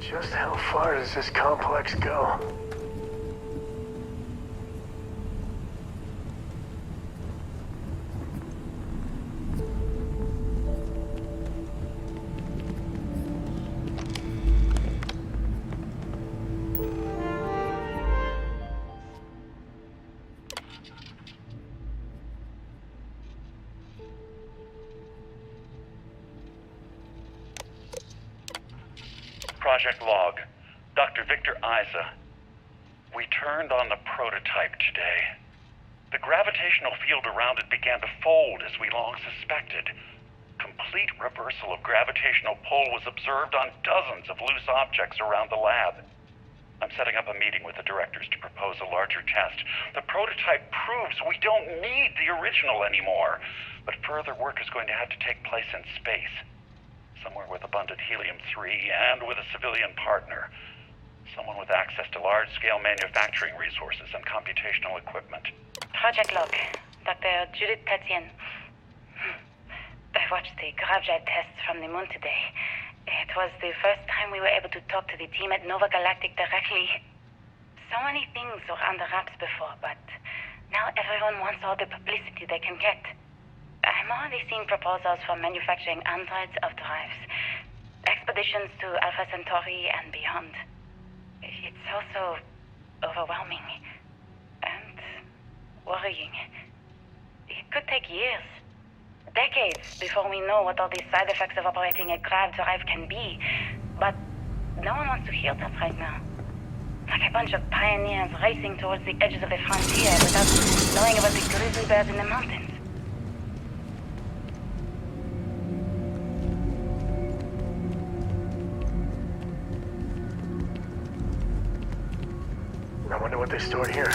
Just how far does this complex go? Project log. Dr. Victor Isa. We turned on the prototype today. The gravitational field around it began to fold as we long suspected. Complete reversal of gravitational pull was observed on dozens of loose objects around the lab. I'm setting up a meeting with the directors to propose a larger test. The prototype proves we don't need the original anymore, but further work is going to have to take place in space. Somewhere with abundant helium-3 and with a civilian partner. Someone with access to large-scale manufacturing resources and computational equipment. Project log. Dr. Judith Tatien. I watched the gravjet tests from the moon today. It was the first time we were able to talk to the team at Nova Galactic directly. So many things were under wraps before, but now everyone wants all the publicity they can get. I'm already seeing proposals for manufacturing androids of drives, expeditions to Alpha Centauri and beyond. It's also overwhelming and worrying. It could take years, decades, before we know what all the side effects of operating a grav drive can be. But no one wants to hear that right now. Like a bunch of pioneers racing towards the edges of the frontier without knowing about the grizzly bears in the mountains. I wonder what they stored here.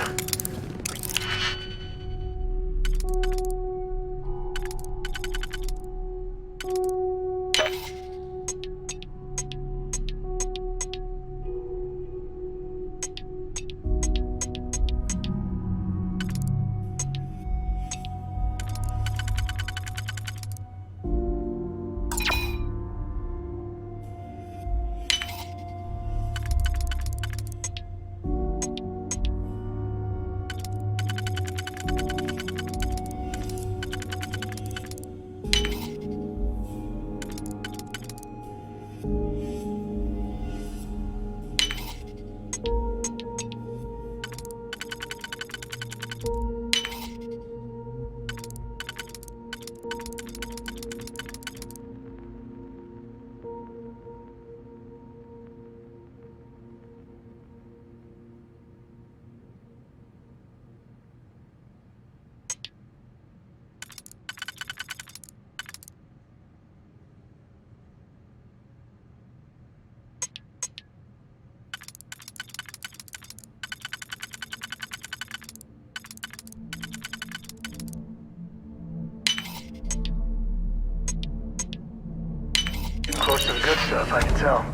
Close to the good stuff, I can tell.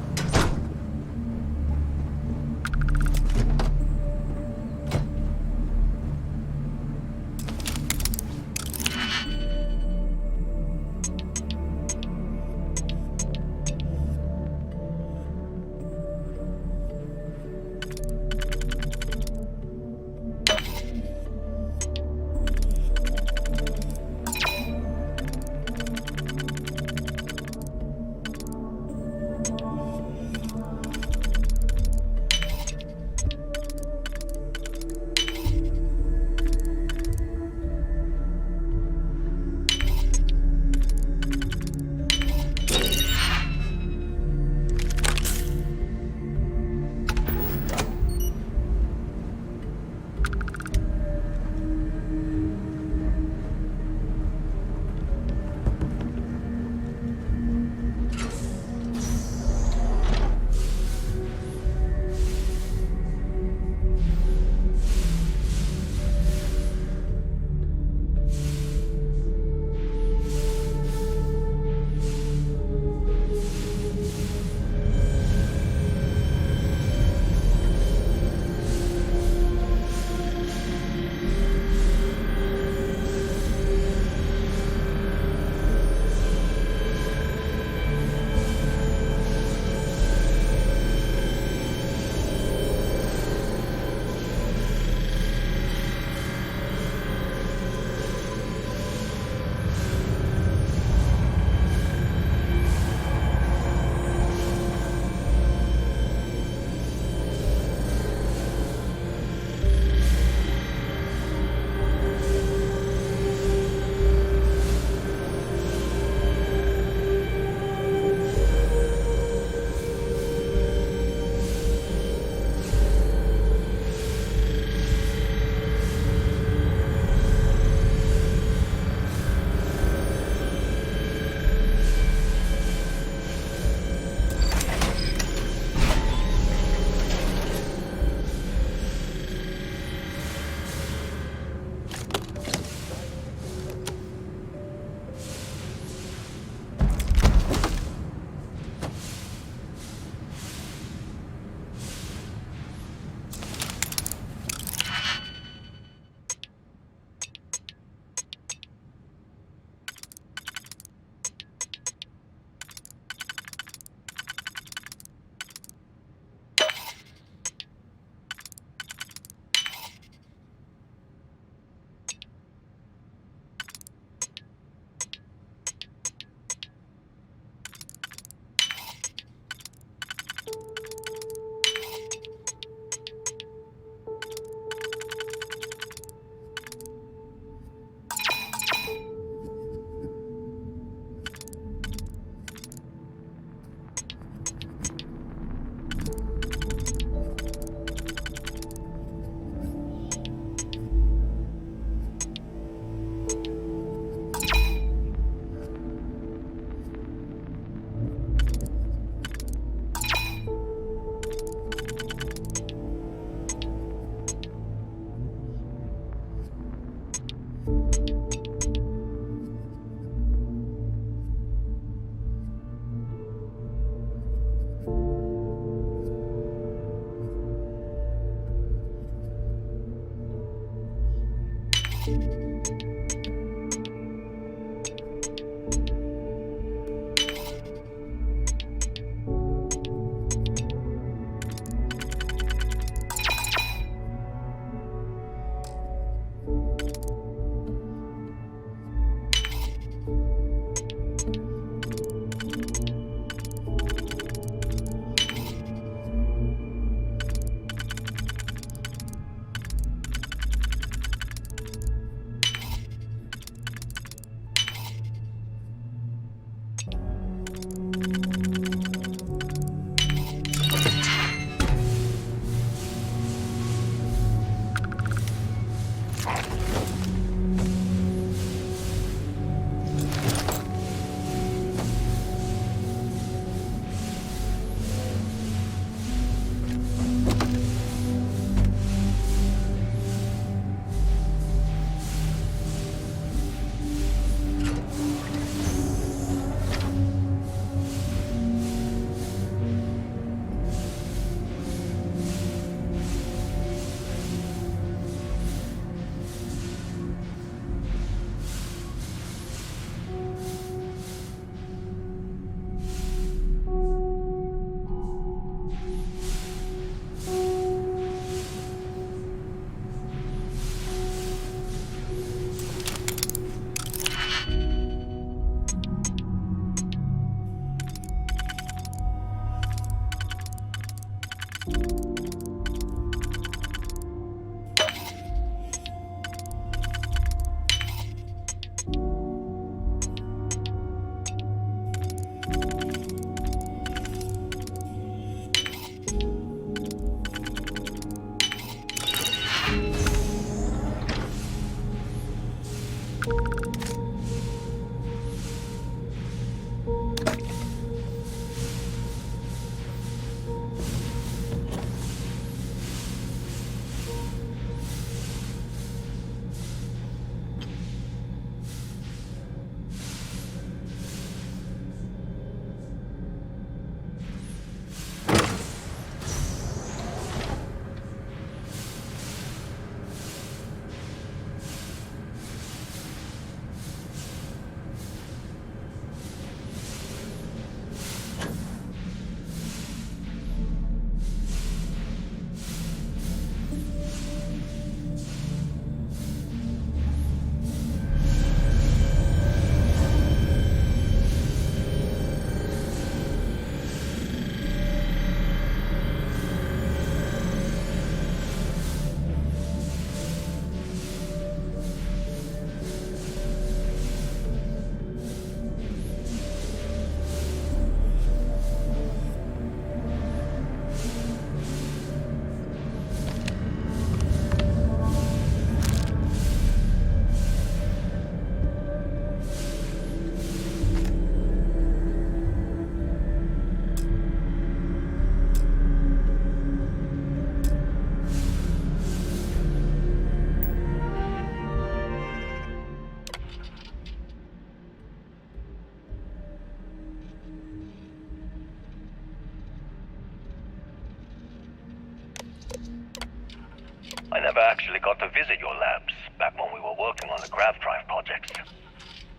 never actually got to visit your labs back when we were working on the grav drive projects.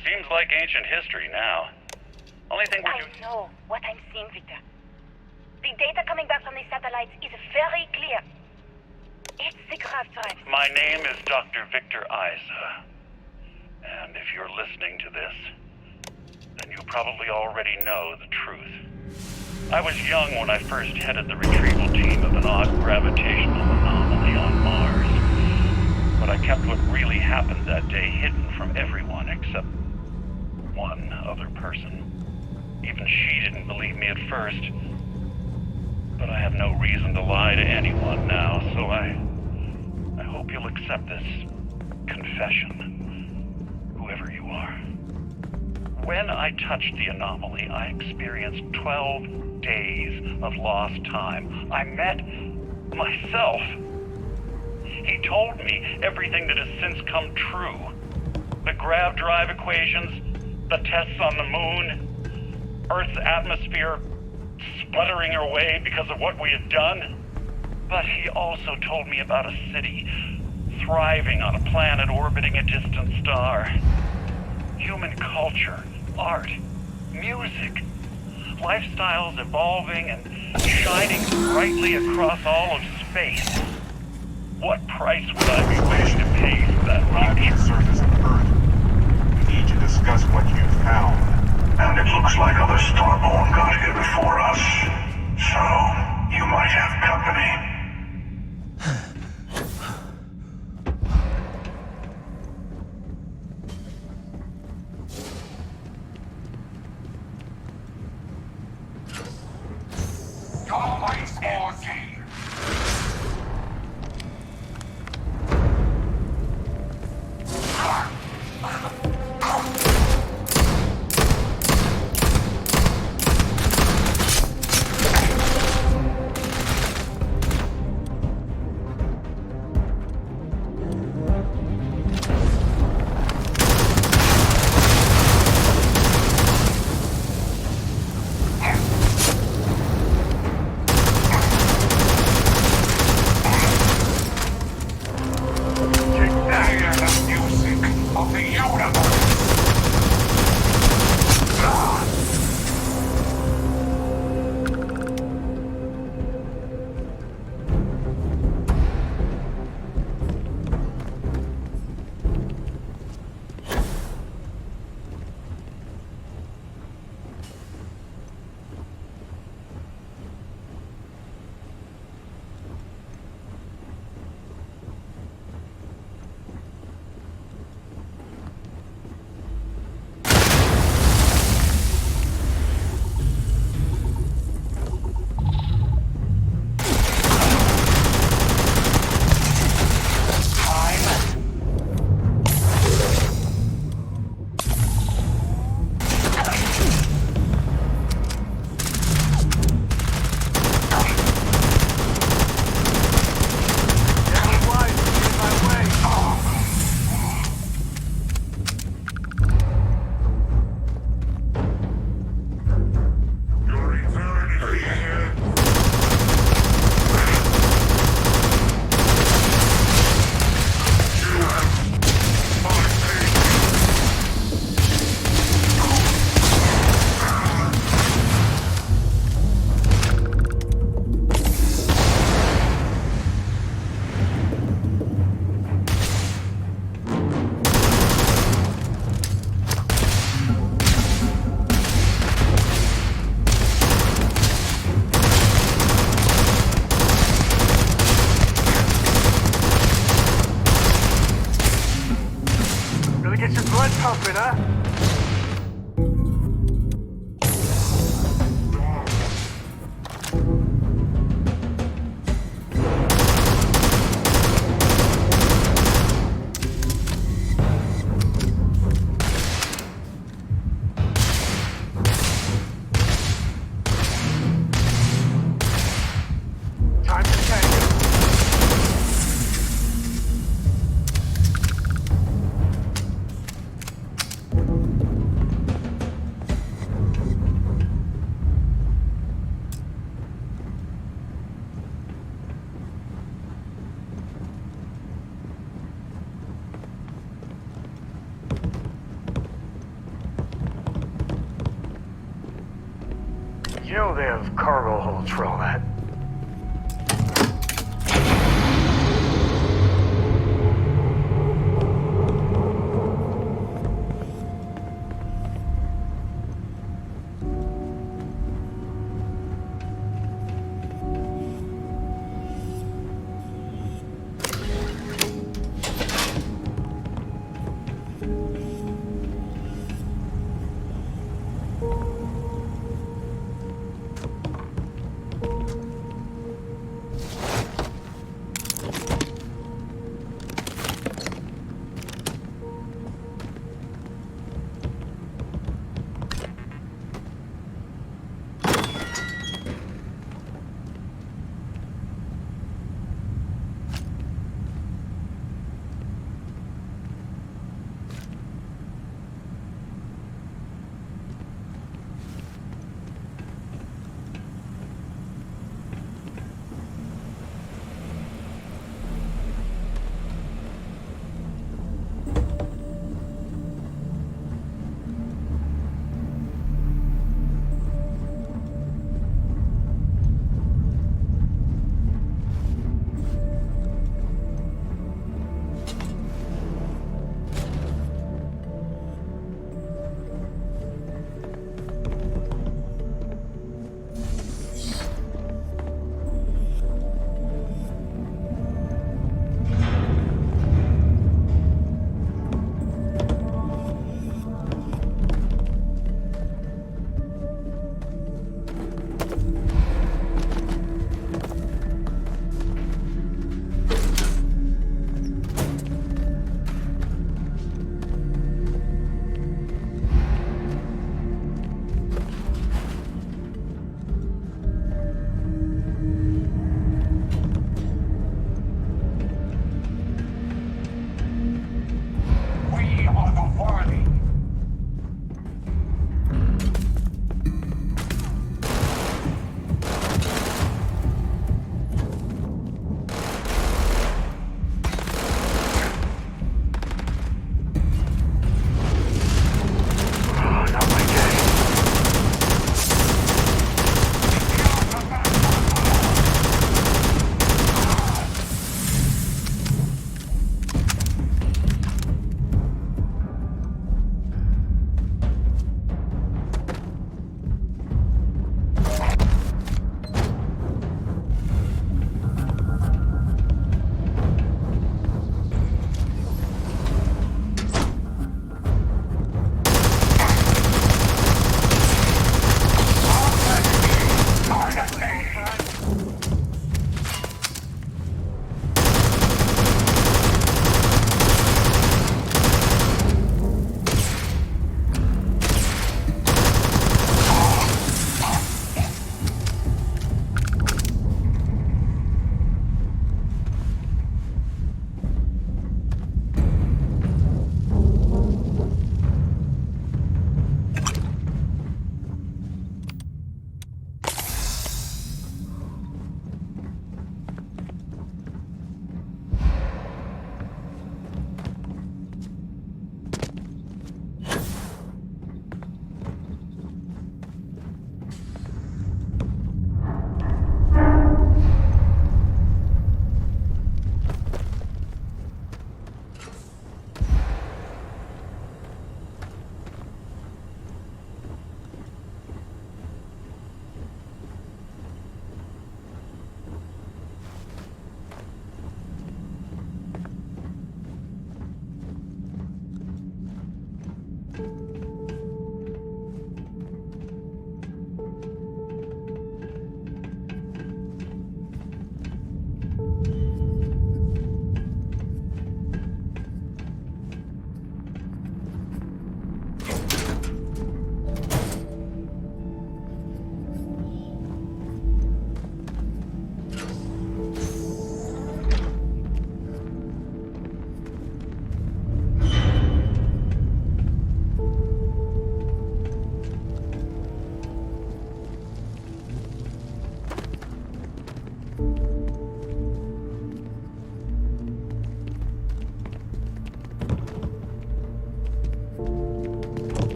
Seems like ancient history now. Only thing we're I know what I'm seeing, Victor. The data coming back from the satellites is very clear. It's the grav drive. My name is Dr. Victor Isa. And if you're listening to this, then you probably already know the truth. I was young when I first headed the retrieval team of an odd gravitational anomaly on Mars. But I kept what really happened that day hidden from everyone except one other person. Even she didn't believe me at first. But I have no reason to lie to anyone now, so I hope you'll accept this confession, whoever you are. When I touched the anomaly, I experienced 12 days of lost time. I met myself. He told me everything that has since come true. The grav drive equations, the tests on the moon, Earth's atmosphere sputtering away because of what we had done. But he also told me about a city thriving on a planet orbiting a distant star. Human culture, art, music, lifestyles evolving and shining brightly across all of space. What price would I be willing to pay for that Arrive at the surface of Earth. We need to discuss what you found. And it looks like other Starborn got here before us. So, you might have company. You know they have cargo holds for all that.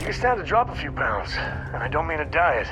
You stand to drop a few pounds, and I don't mean a diet.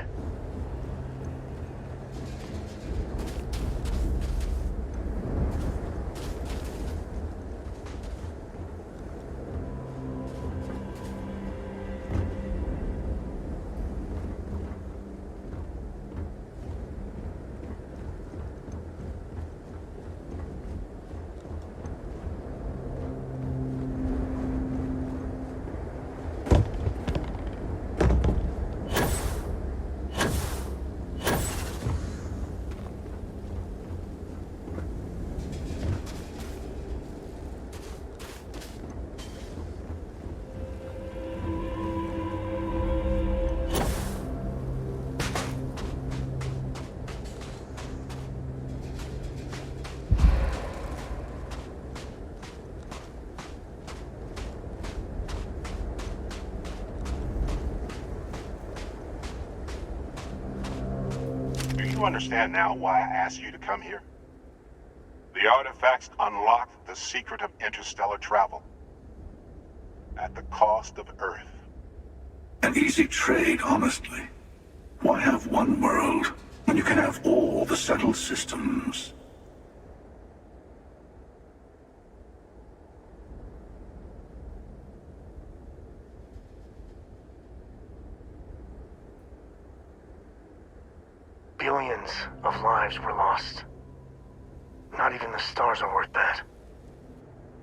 Do you understand now why I asked you to come here? The artifacts unlock the secret of interstellar travel. At the cost of Earth. An easy trade, honestly. Why have one world when you can have all the settled systems? Billions of lives were lost. Not even the stars are worth that.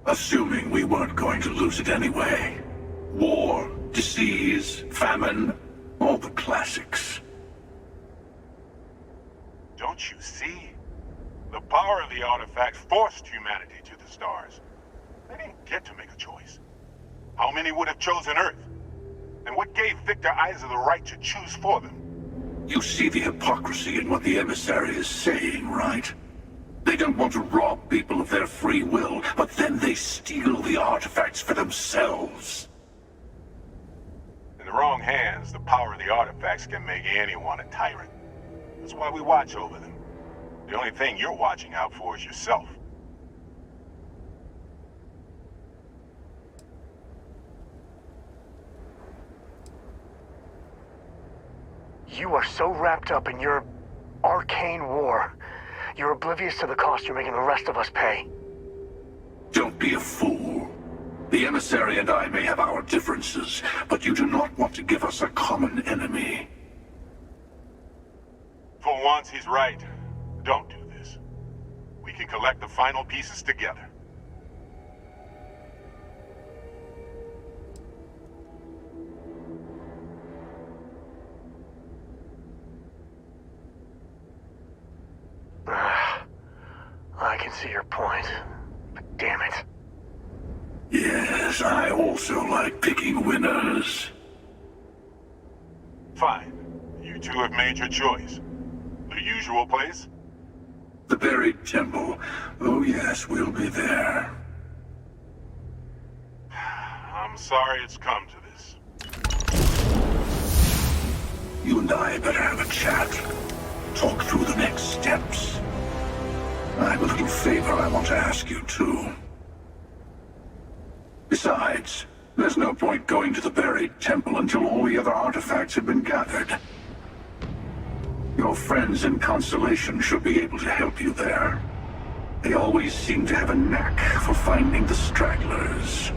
Assuming we weren't going to lose it anyway. War, disease, famine, all the classics. Don't you see? The power of the artifacts forced humanity to the stars. They didn't get to make a choice. How many would have chosen Earth? And what gave Victor Isa the right to choose for them? You see the hypocrisy in what the emissary is saying, right? They don't want to rob people of their free will, but then they steal the artifacts for themselves. In the wrong hands, the power of the artifacts can make anyone a tyrant. That's why we watch over them. The only thing you're watching out for is yourself. You are so wrapped up in your arcane war. You're oblivious to the cost you're making the rest of us pay. Don't be a fool. The emissary and I may have our differences, but you do not want to give us a common enemy. For once, he's right. Don't do this. We can collect the final pieces together. I can see your point, but damn it. Yes, I also like picking winners. Fine. You two have made your choice. The usual place? The buried temple. Oh yes, we'll be there. I'm sorry it's come to this. You and I better have a chat. Talk through the next steps. I have a little favor I want to ask you, too. Besides, there's no point going to the buried temple until all the other artifacts have been gathered. Your friends in Constellation should be able to help you there. They always seem to have a knack for finding the stragglers.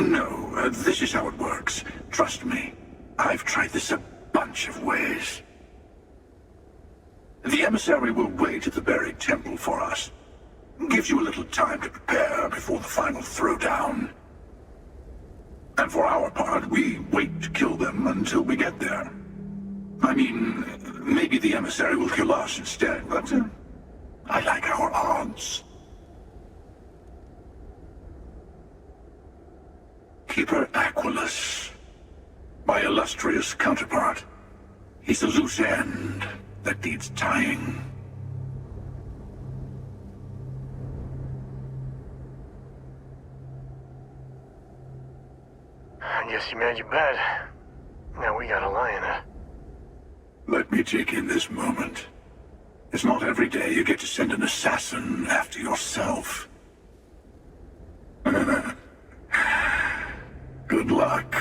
No, this is how it works. Trust me. I've tried this a bunch of ways. The emissary will wait at the buried temple for us. Gives you a little time to prepare before the final throwdown. And for our part, we wait to kill them until we get there. I mean, maybe the emissary will kill us instead, but I like our odds. Keeper Aquilus, my illustrious counterpart. He's a loose end that needs tying. I guess you made your bed. Now we gotta lie in it. Let me take in this moment. It's not every day you get to send an assassin after yourself. Good luck.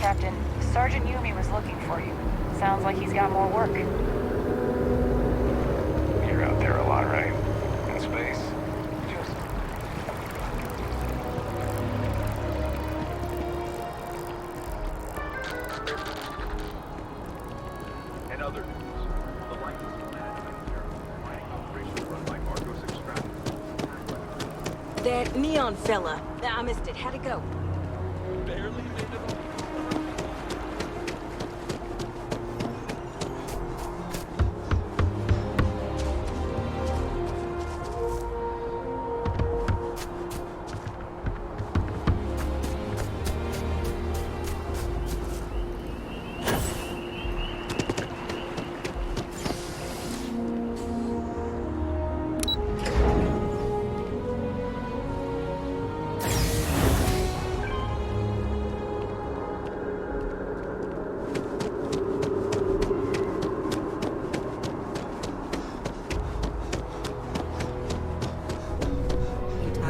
Captain. Sergeant Yumi was looking for you. Sounds like he's got more work. You're out there a lot, right? In space? Just... In other news, the license mining operation run by Argos Extract. That neon fella. I missed it. How'd it go? Barely made it all.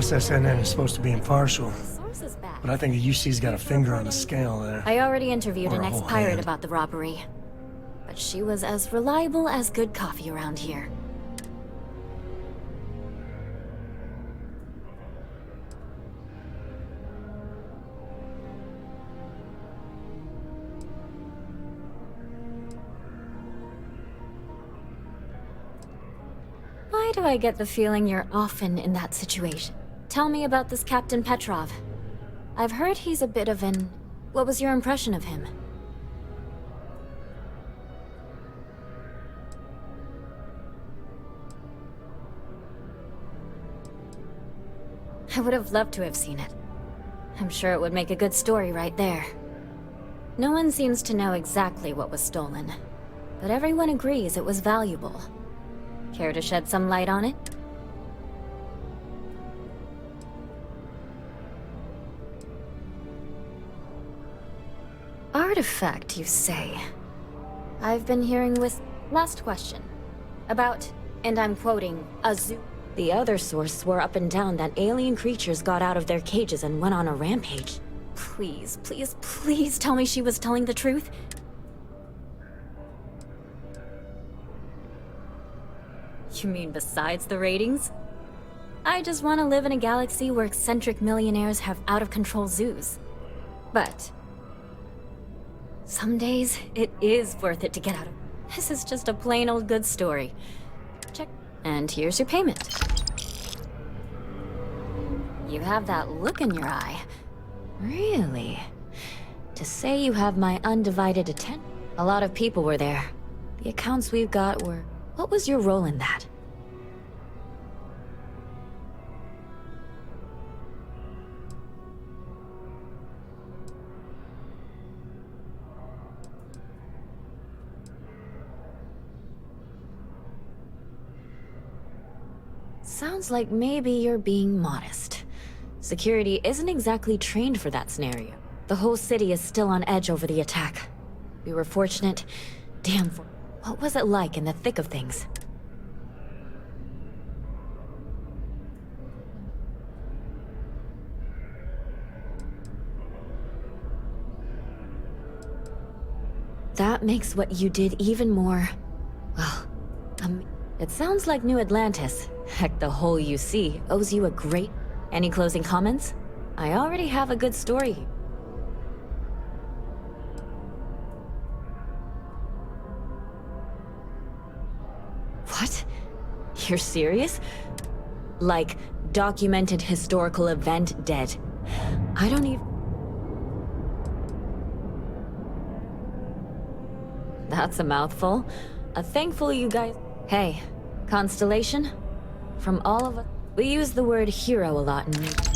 SSNN is supposed to be impartial, Source is back. but I think the UC's got a finger on the scale there. I already interviewed Or an a whole ex-pirate hand. about the robbery. But she was as reliable as good coffee around here. Why do I get the feeling you're often in that situation? Tell me about this Captain Petrov. I've heard he's a bit of an... What was your impression of him? I would have loved to have seen it. I'm sure it would make a good story right there. No one seems to know exactly what was stolen, but everyone agrees it was valuable. Care to shed some light on it? Artifact, you say? I've been hearing with... Last question. About, and I'm quoting, a zoo. The other source swore up and down that alien creatures got out of their cages and went on a rampage. Please, please, please tell me she was telling the truth. You mean besides the ratings? I just want to live in a galaxy where eccentric millionaires have out-of-control zoos. But... some days, it is worth it to get out of... This is just a plain old good story. Check. And here's your payment. You have that look in your eye. Really? To say you have my undivided attention. A lot of people were there. The accounts we've got were... What was your role in that? Sounds like maybe you're being modest. Security isn't exactly trained for that scenario. The whole city is still on edge over the attack. We were fortunate. Damn, what was it like in the thick of things? That makes what you did even more... well, it sounds like New Atlantis. Heck, the whole UC owes you a great... Any closing comments? I already have a good story. What? You're serious? Like, documented historical event dead. I don't even... That's a mouthful. Thankful you guys... Hey, Constellation? From all of us... We use the word hero a lot in...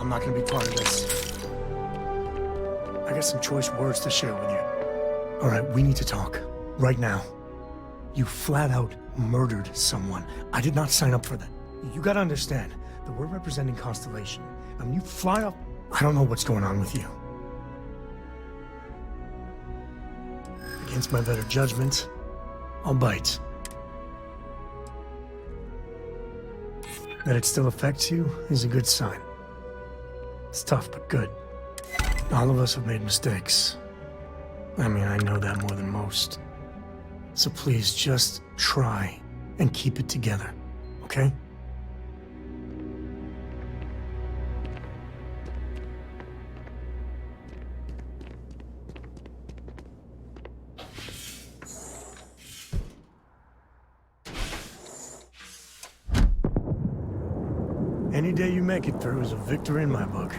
I'm not gonna be part of this. I got some choice words to share with you. All right, we need to talk. Right now. You flat out murdered someone. I did not sign up for that. You gotta understand that we're representing Constellation. I mean, you fly up... I don't know what's going on with you. Against my better judgment, I'll bite. That it still affects you is a good sign. It's tough, but good. All of us have made mistakes. I mean, I know that more than most. So please, just try and keep it together, okay? Any day you make it through is a victory in my book.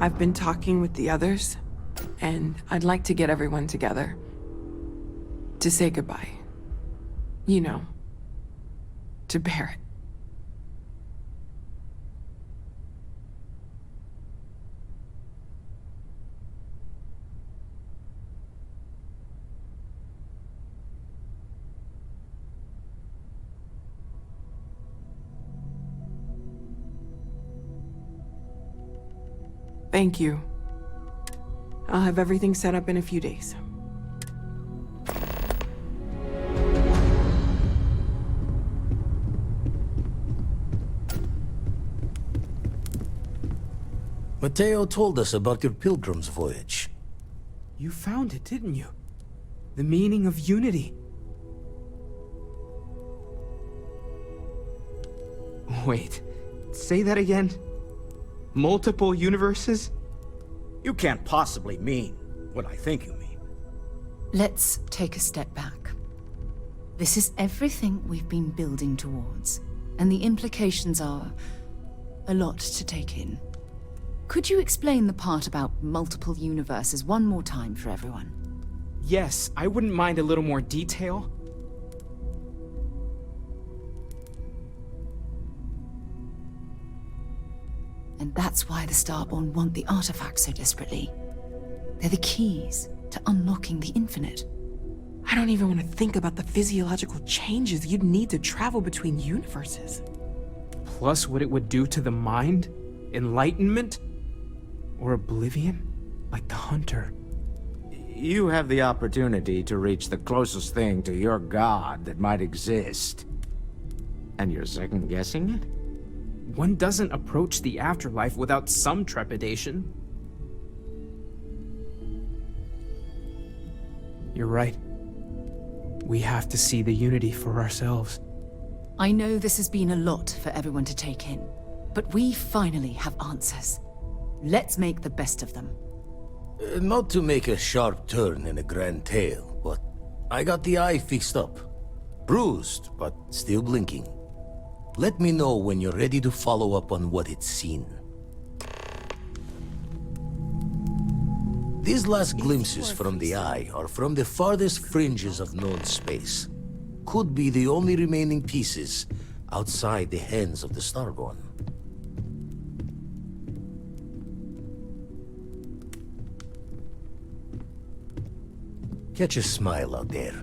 I've been talking with the others, and I'd like to get everyone together. To say goodbye. You know, to Barrett. Thank you. I'll have everything set up in a few days. Mateo told us about your pilgrim's voyage. You found it, didn't you? The meaning of unity. Wait, say that again? Multiple universes? You can't possibly mean what I think you mean. Let's take a step back. This is everything we've been building towards, and the implications are a lot to take in. Could you explain the part about multiple universes one more time for everyone? Yes, I wouldn't mind a little more detail. And that's why the Starborn want the artifacts so desperately. They're the keys to unlocking the infinite. I don't even want to think about the physiological changes you'd need to travel between universes. Plus what it would do to the mind? Enlightenment? Or oblivion? Like the Hunter? You have the opportunity to reach the closest thing to your god that might exist. And you're second-guessing it? One doesn't approach the afterlife without some trepidation. You're right. We have to see the unity for ourselves. I know this has been a lot for everyone to take in, but we finally have answers. Let's make the best of them. Not to make a sharp turn in a grand tale, but I got the eye fixed up. Bruised, but still blinking. Let me know when you're ready to follow up on what it's seen. These last glimpses from the eye are from the farthest fringes of known space. Could be the only remaining pieces outside the hands of the Starborn. Catch a smile out there.